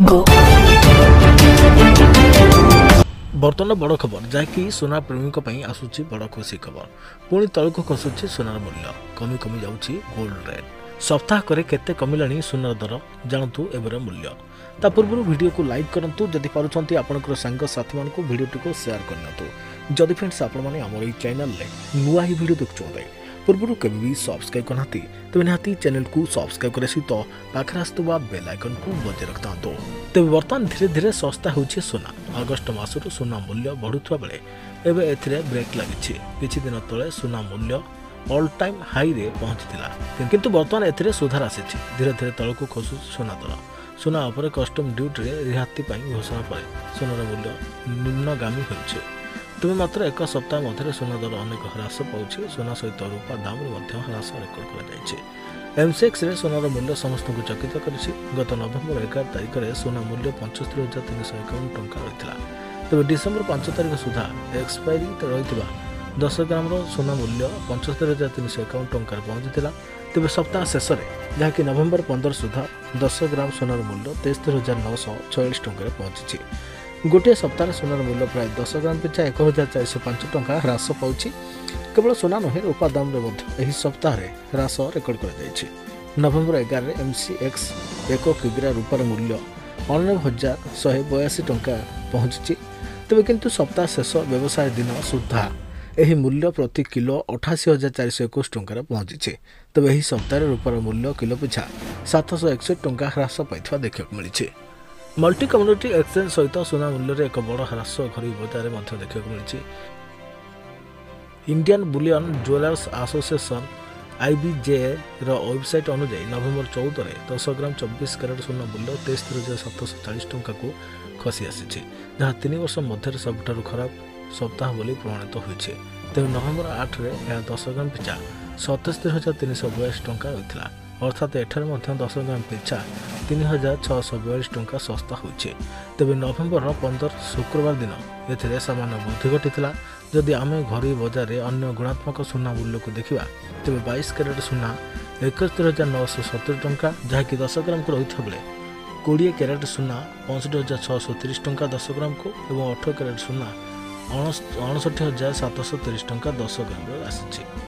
Go. बर्तमान बड़ खबर जहाँकि सोना प्रेमी आसूची बड़ खुशी खबर पुणी तलक खसुची सोनार मूल्य कमी कमी जाऊँगी गोल्ड रेट सप्ताह करे केते कमिलानी सोनार दर जानतु एबर मूल्य ता पूर्व वीडियो को लाइक करंतु जदि पारुछंती आपनकर सांग साथी मानकु वीडियो को शेयर करनतु जदि फ्रेंड्स आपण माने हमर ई चैनल ले नुआ ही वीडियो देखुछोंते पूर्व केबे भी सब्सक्राइब करनाती तबे निहाती चैनल को सब्सक्राइब करे सहित पाखरे आस्तुवा बेल आइकन को बजे रखतांतो तेज बर्तमान धीरे धीरे सस्ता होउछि सोना अगस्त मासरु सोना मूल्य बढ़ुथवा बेले एबे एथिरे ब्रेक लागिछि किछि दिन तळे सोना मूल्य ऑल टाइम हाई रे पहुंचीला किंतु बर्तमान एथिरे सुधार आसीछि धीरे धीरे तळको खसु सोना दर सोना उपरे कस्टम ड्यूटी रे रिहाती पई घोषणा परे सोनार मूल्य निम्नगामी होइछि तेज मात्र एक सप्ताह मध्य सोना दर अनेक ह्रास पाଉଛି सोना सहित रूपा दाम ह्रास रेकर्ड कर एमसीएक्स रे सोनार मूल्य समस्त को चकित करिछि गत नवेम्बर 11 तारिख में सोना मूल्य 75,351 टंका रहितला तेज डिसेम्बर 5 तारिख सुधा एक्सपायरी रहितबा 10 ग्राम सोना मूल्य 75,351 टंका पहुंचीला तेज सप्ताह शेष में जहाँकि नवेम्बर 15 सुधा 10 ग्राम सोनार मूल्य 73,946 टंका पहुंची गोटे सप्ताह सोनार मूल्य प्राय 10 ग्राम पिछा 1,405 टंका ह्रास पाଉଛି केवल सोना नुहे रूपा दाम यही सप्ताह ह्रास रेकर्ड कर नवेम्बर 11 में एमसीएक्स 1 किग्रा रूपार मूल्य 99,182 टंका पहुंची तेज किंतु सप्ताह शेष व्यवसाय दिन सुधा यही मूल्य प्रति किलो 88,421 टंका पहुंची तेज यही सप्ताह रूपार मूल्य किलो पिछा 761 टंका ह्रास पाई देखा मिली मल्टी कम्युनिटी एक्सचेंज सहित सोना मूल्य रे एक बड़ ह्रास घरी बजार में देखा मिली Indian bullion jewellers association IBJ website अनुसार नवेम्बर 14 में 10 ग्राम 24 कैरेट सोना मूल्य 63,740 टंका को खसी आसी जहाँ 3 वर्ष मध्य सबुठ खराब सप्ताह बोली प्रमाणित होती तेज नवेम्बर 8 में यह 10 ग्राम पिछा 77,342 टंका होता अर्थात एठार 10 ग्राम पिछा 3,642 टंका सस्ता होइछे तेबे नवेम्बर 15 शुक्रवार दिन एथिरे सामान्य वृद्धि घटितला जदि आमे घरी बजार रे अन्य गुणात्मक सोना मूल्य को देखिबा तेबे 22 कैरेट सोना 71,970 टंका जहाँकि 10 ग्राम को रहिथा बेले 20 कैरेट सोना 65,630 टंका 10 ग्राम को एवं 18 कैरेट सोना 59,730 टंका 10 ग्राम रे आसीछि।